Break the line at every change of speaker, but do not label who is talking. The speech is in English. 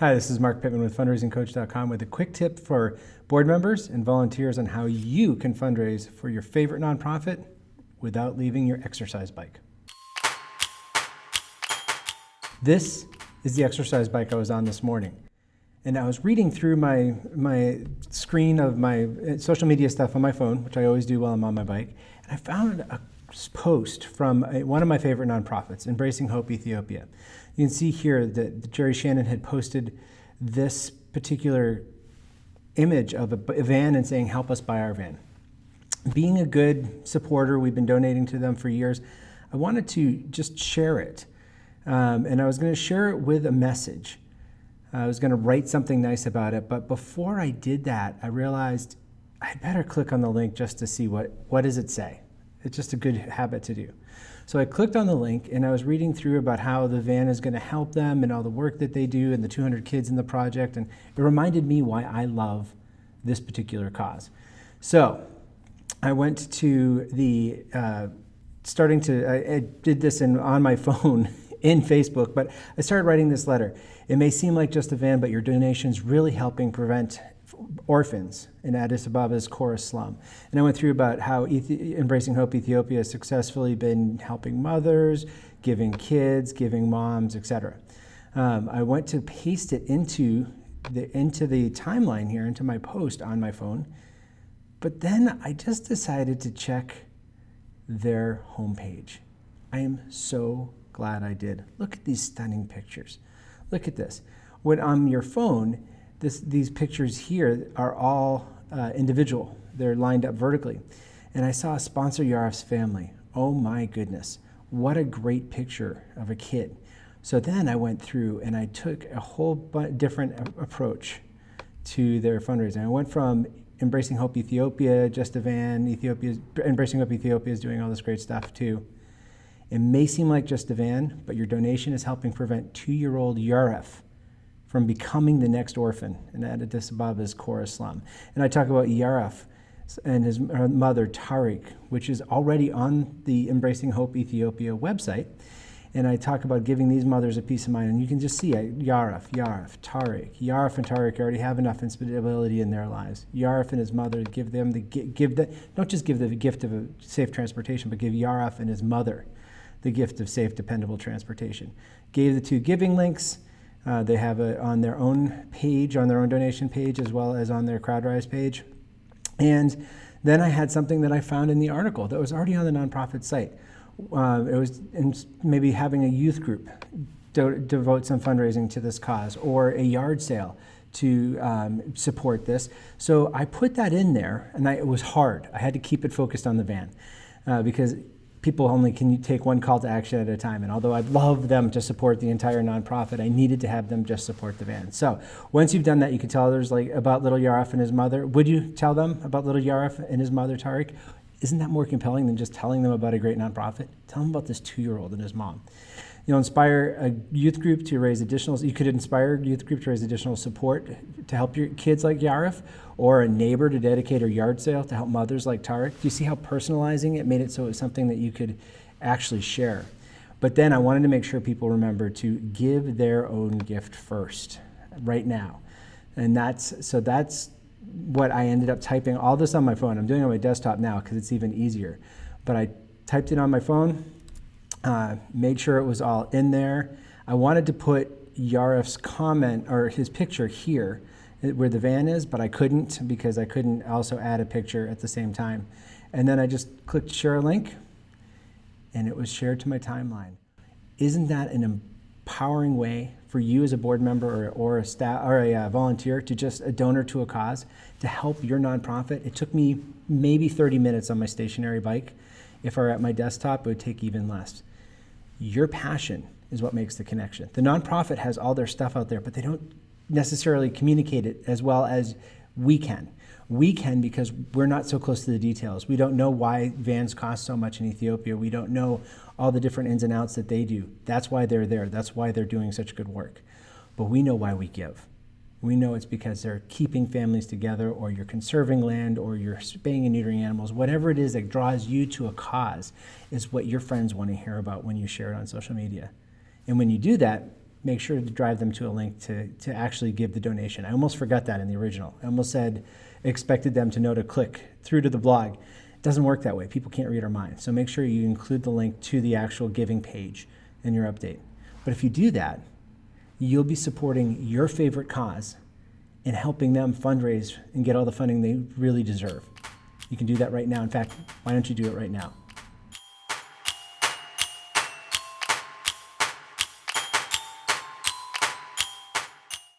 Hi, this is Mark Pittman with fundraisingcoach.com with a quick tip for board members and volunteers on how you can fundraise for your favorite nonprofit without leaving your exercise bike. This is the exercise bike I was on this morning. And I was reading through my screen of my social media stuff on my phone, which I always do while I'm on my bike, and I found a post from one of my favorite nonprofits, Embracing Hope Ethiopia. You can see here that Jerry Shannon had posted this particular image of a van and saying, "Help us buy our van." Being a good supporter, we've been donating to them for years, I wanted to just share it. And I was going to share it with a message. I was going to write something nice about it, but before I did that, I realized I better click on the link just to see what does it say. It's just a good habit to do. So I clicked on the link and I was reading through about how the van is going to help them and all the work that they do and the 200 kids in the project, and it reminded me why I love this particular cause. So I went to the, I did this on my phone in Facebook, but I started writing this letter. It may seem like just a van, but your donation's really helping prevent orphans in Addis Ababa's Chorus slum. And I went through about how Embracing Hope Ethiopia has successfully been helping mothers, giving kids, giving moms, etc. I went to paste it into the timeline here, into my post on my phone, but then I just decided to check their homepage. I am so glad I did. Look at these stunning pictures. Look at this. When on your phone, these pictures here are all individual. They're lined up vertically. And I saw sponsor Yarif's family. Oh my goodness. What a great picture of a kid. So then I went through and I took a whole different approach to their fundraising. I went from Embracing Hope Ethiopia, just a van, Embracing Hope Ethiopia is doing all this great stuff too. It may seem like just a van, but your donation is helping prevent 2-year-old Yarif from becoming the next orphan in Addis Ababa's Chorus slum. And I talk about Yarif and his mother, Tariq, which is already on the Embracing Hope Ethiopia website. And I talk about giving these mothers a peace of mind. And you can just see Yarif, Tariq. Yarif and Tariq already have enough instability in their lives. Yarif and his mother, don't just give the gift of a safe transportation, but give Yarif and his mother the gift of safe, dependable transportation. Gave the 2 giving links. They have it on their own page, on their own donation page, as well as on their CrowdRise page. And then I had something that I found in the article that was already on the nonprofit site. It was maybe having a youth group devote some fundraising to this cause, or a yard sale to support this. So I put that in there, and it was hard. I had to keep it focused on the van because people only can take one call to action at a time. And although I'd love them to support the entire nonprofit, I needed to have them just support the van. So once you've done that, you can tell others about little Yarif and his mother. Would you tell them about little Yarif and his mother, Tariq? Isn't that more compelling than just telling them about a great nonprofit? Tell them about this 2-year-old and his mom. You'll inspire a youth group to raise you could inspire a youth group to raise additional support to help your kids like Yarif, or a neighbor to dedicate a yard sale to help mothers like Tariq. Do you see how personalizing it made it so it was something that you could actually share? But then I wanted to make sure people remember to give their own gift first, right now. And that's what I ended up typing, all this on my phone. I'm doing it on my desktop now because it's even easier. But I typed it on my phone, made sure it was all in there. I wanted to put Yarif's comment or his picture here where the van is, but I couldn't because I couldn't also add a picture at the same time. And then I just clicked share a link and it was shared to my timeline. Isn't that an empowering way for you as a board member or a staff or a volunteer to just a donor to a cause to help your nonprofit? It took me maybe 30 minutes on my stationary bike. If I were at my desktop, it would take even less. Your passion is what makes the connection. The nonprofit has all their stuff out there, but they don't necessarily communicate it as well as we can. We can because we're not so close to the details. We don't know why vans cost so much in Ethiopia. We don't know all the different ins and outs that they do. That's why they're there. That's why they're doing such good work. But we know why we give. We know it's because they're keeping families together, or you're conserving land, or you're spaying and neutering animals. Whatever it is that draws you to a cause is what your friends want to hear about when you share it on social media. And when you do that, make sure to drive them to a link to actually give the donation. I almost forgot that in the original. I almost said, expected them to know to click through to the blog. It doesn't work that way. People can't read our minds. So make sure you include the link to the actual giving page in your update. But if you do that, you'll be supporting your favorite cause and helping them fundraise and get all the funding they really deserve. You can do that right now. In fact, why don't you do it right now?